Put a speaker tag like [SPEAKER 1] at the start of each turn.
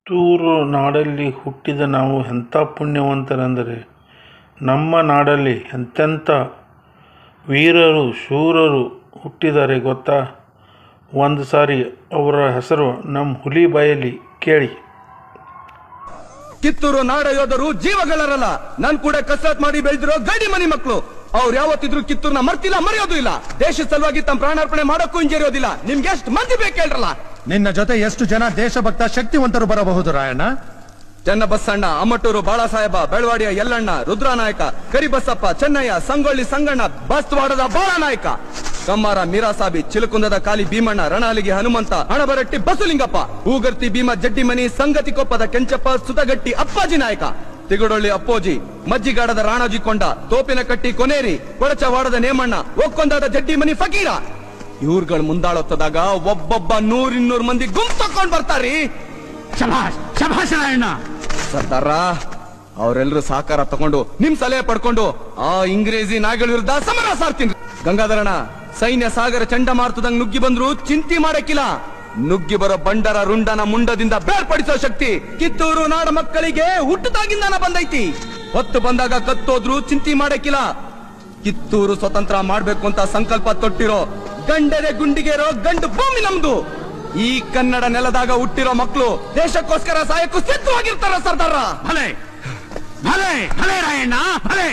[SPEAKER 1] ಕಿತ್ತೂರು ನಾಡಲ್ಲಿ ಹುಟ್ಟಿದ ನಾವು ಎಂಥ ಪುಣ್ಯವಂತರೆಂದರೆ ನಮ್ಮ ನಾಡಲ್ಲಿ ಎಂತೆಂಥ ವೀರರು ಶೂರರು ಹುಟ್ಟಿದ್ದಾರೆ ಗೊತ್ತಾ. ಒಂದು ಸಾರಿ ಅವರ ಹೆಸರು ನಮ್ಮ ಹುಲಿ ಬಾಯಲ್ಲಿ ಕೇಳಿ.
[SPEAKER 2] ಕಿತ್ತೂರು ನಾಡ ಯೋಧರು ಜೀವಗಳರಲ್ಲ, ನನ್ ಕೂಡ ಕಸರತ್ ಮಾಡಿ ಬೆಳೆದಿರೋ ಗಡಿ ಮನಿ ಮಕ್ಕಳು. ಅವ್ರು ಯಾವತ್ತಿದ್ರು ಕಿತ್ತೂರ್ನ ಮರ್ತಿಲ್ಲ, ಮರೆಯೋದು ಇಲ್ಲ. ದೇಶದ ಸಲುವಾಗಿ ತಮ್ಮ ಪ್ರಾಣಾರ್ಪಣೆ ಮಾಡೋಕ್ಕೂ ಹಿಂಜರಿಯೋದಿಲ್ಲ. ನಿಮ್ಗೆ ಎಷ್ಟು ಮಂದಿ ಬೇಕು ಹೇಳ್ರಲ್ಲ.
[SPEAKER 3] ನಿನ್ನ ಜೊತೆ ಎಷ್ಟು ಜನ ದೇಶಭಕ್ತ ಶಕ್ತಿವಂತರು ಬರಬಹುದು ರಾಯಣ್ಣ?
[SPEAKER 2] ಚನ್ನಬಸಣ್ಣ, ಅಮಟೂರು ಬಾಳಸಾಹೇಬ, ಬೆಳವಾಡಿಯ ಯಲ್ಲಣ್ಣ, ರುದ್ರನಾಯಕ, ಕರಿಬಸಪ್ಪ, ಚೆನ್ನಯ್ಯ, ಸಂಗೊಳ್ಳಿ ಸಂಗಣ್ಣ, ಬಸ್ತವಾಡದ ಬಾಳನಾಯಕ, ಕಮ್ಮಾರ ಮೀರಾಸಾಬಿ, ಚಿಲುಕುಂದದ ಕಾಲಿ ಭೀಮಣ್ಣ, ರಣಾಲಿಗೆ ಹನುಮಂತ, ಹಣಬರಟ್ಟಿ ಬಸುಲಿಂಗಪ್ಪ, ಹೂಗರ್ತಿ ಭೀಮ, ಜಡ್ಡಿಮನಿ, ಸಂಗತಿಕೊಪ್ಪದ ಕೆಂಚಪ್ಪ, ಸುತಗಟ್ಟಿ ಅಪ್ಪಾಜಿ ನಾಯಕ, ತಿಗುಡೊಳ್ಳಿ ಅಪ್ಪೋಜಿ, ಮಜ್ಜಿಗಾಡದ ರಾಣಾಜಿ ಕೊಂಡ, ತೋಪಿನ ಕಟ್ಟಿ ಕೊನೇರಿ, ಕೊಳಚವಾಡದ ನೇಮಣ್ಣ, ಒಕ್ಕೊಂದಾದ ಜಡ್ಡಿಮನಿ ಫಕೀರ. ಇವ್ರುಗಳು ಮುಂದಾಳೊತ್ತದಾಗ ಒಬ್ಬೊಬ್ಬ 100-200 ಮಂದಿ ಗುಂಪು ತಕೊಂಡ್ ಬರ್ತಾರಿ. ಸರ್ದಾರ, ಅವರೆಲ್ಲರೂ ಸಹಕಾರ ತಗೊಂಡು ನಿಮ್ ಸಲಹೆ ಪಡ್ಕೊಂಡು ಆ ಇಂಗ್ರೇಜಿ ನಾಯಿಗಳ ವಿರುದ್ಧ ಸಮರ ಸಾರ್ತೀನಿ. ಗಂಗಾಧರಣ, ಸೈನ್ಯ ಸಾಗರ ಚಂಡಮಾರುತದಂಗ್ ನುಗ್ಗಿ ಬಂದ್ರು ಚಿಂತಿ ಮಾಡಕ್ಕಿಲ್ಲ. ನುಗ್ಗಿ ಬರೋ ಬಂಡರ ರುಂಡನ ಮುಂಡದಿಂದ ಬೇರ್ಪಡಿಸೋ ಶಕ್ತಿ ಕಿತ್ತೂರು ನಾಡ ಮಕ್ಕಳಿಗೆ ಹುಟ್ಟದಾಗಿಂದಾನ ಬಂದೈತಿ. ಹೊತ್ತು ಬಂದಾಗ ಕತ್ತೋದ್ರು ಚಿಂತಿ ಮಾಡಕ್ಕಿಲ್ಲ. ಕಿತ್ತೂರು ಸ್ವತಂತ್ರ ಮಾಡ್ಬೇಕು ಅಂತ ಸಂಕಲ್ಪ ತೊಟ್ಟಿರೋ ಗಂಡರೆ ಗುಂಡಿಗೆರೋ ಗಂಡು ಭೂಮಿ ನಮ್ದು. ಈ ಕನ್ನಡ ನೆಲದಾಗ ಹುಟ್ಟಿರೋ ಮಕ್ಕಳು ದೇಶಕ್ಕೋಸ್ಕರ ಸಾಯಕ್ಕೂ ಸಿದ್ಧವಾಗಿರ್ತಾರ ಸರ್ದಾರ.
[SPEAKER 4] ಭಲೆ ಭಲೆ ಭಲೆ ರಾಯಣ್ಣ ಭಲೆ.